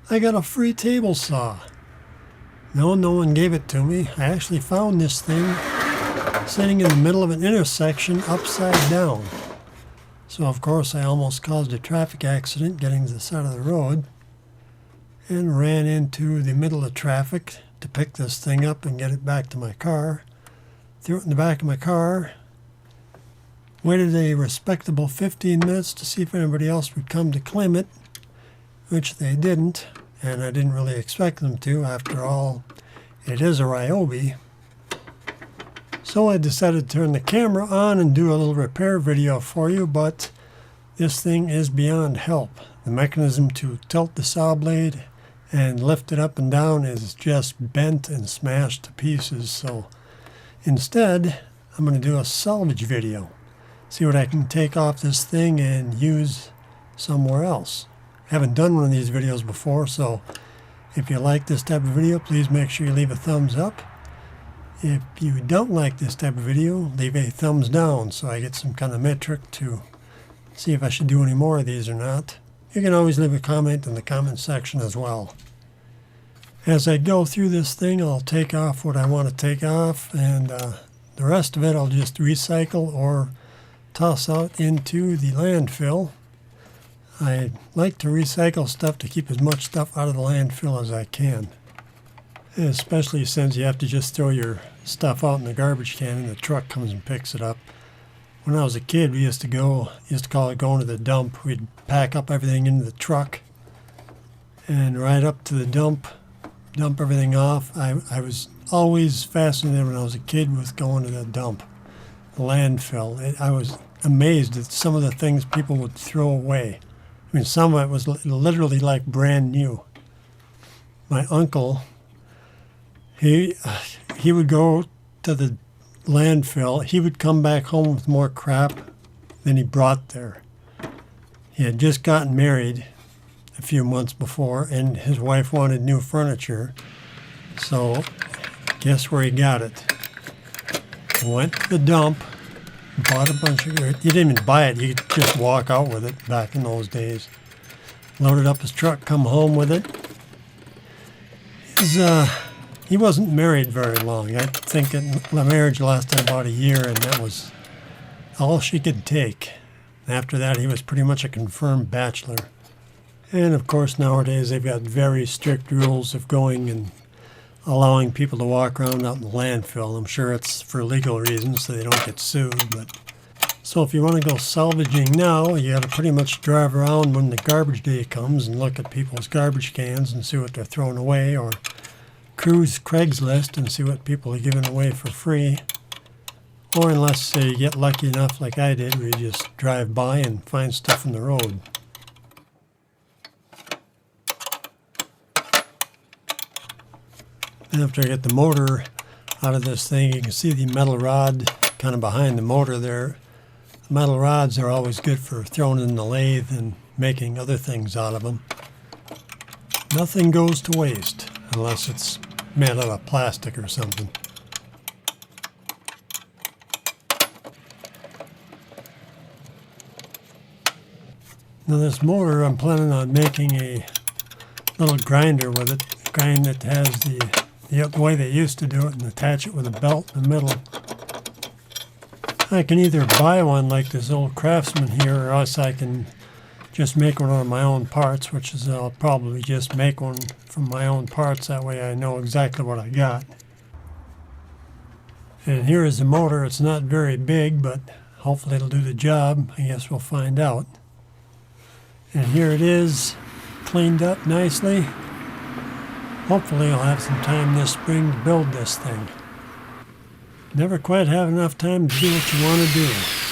I got a free table saw. No one gave it to me. I actually found this thing sitting in the middle of an intersection upside down. So of course I almost caused a traffic accident getting to the side of the road and ran into the middle of traffic to pick this thing up and get it back to my car. Threw it in the back of my car, waited a respectable 15 minutes to see if anybody else would come to claim it, which they didn't, and I didn't really expect them to. After all, it is a Ryobi. So I decided to turn the camera on and do a little repair video for you, but this thing is beyond help. The mechanism to tilt the saw blade and lift it up and down is just bent and smashed to pieces. So instead, I'm going to do a salvage video. See what I can take off this thing and use somewhere else. I haven't done one of these videos before, so if you like this type of video, please make sure you leave a thumbs up. If you don't like this type of video, leave a thumbs down so I get some kind of metric to see if I should do any more of these or not. You can always leave a comment in the comment section as well. As I go through this thing, I'll take off what I want to take off, and the rest of it I'll just recycle or toss out into the landfill. I like to recycle stuff to keep as much stuff out of the landfill as I can. Especially since you have to just throw your stuff out in the garbage can and the truck comes and picks it up. When I was a kid, we used to call it going to the dump. We'd pack up everything into the truck and ride up to the dump everything off. I was always fascinated when I was a kid with going to the dump, the landfill. I was amazed at some of the things people would throw away. I mean, some of it was literally like brand new. My uncle, he would go to the landfill. He would come back home with more crap than he brought there. He had just gotten married a few months before, and his wife wanted new furniture. So guess where he got it? Went to the dump, bought a bunch of it. You didn't even buy it. You could just walk out with it back in those days. Loaded up his truck, come home with it. He wasn't married very long. I think the marriage lasted about a year, and that was all she could take. After that, he was pretty much a confirmed bachelor. And of course, nowadays they've got very strict rules of going and allowing people to walk around out in the landfill. I'm sure it's for legal reasons so they don't get sued. But so if you want to go salvaging now, you got to pretty much drive around when the garbage day comes and look at people's garbage cans and see what they're throwing away, or cruise Craigslist and see what people are giving away for free. Or unless you get lucky enough like I did, where you just drive by and find stuff in the road. After I get the motor out of this thing, you can see the metal rod kind of behind the motor there. The metal rods are always good for throwing in the lathe and making other things out of them. Nothing goes to waste unless it's made out of plastic or something. Now this motor, I'm planning on making a little grinder with it. A grind that has the way they used to do it and attach it with a belt in the middle. I can either buy one like this old Craftsman here, or else I can just make one out of my own parts, which is I'll probably just make one from my own parts. That way I know exactly what I got. And here is the motor. It's not very big, but hopefully it'll do the job. I guess we'll find out. And here it is, cleaned up nicely. Hopefully I'll have some time this spring to build this thing. Never quite have enough time to do what you want to do.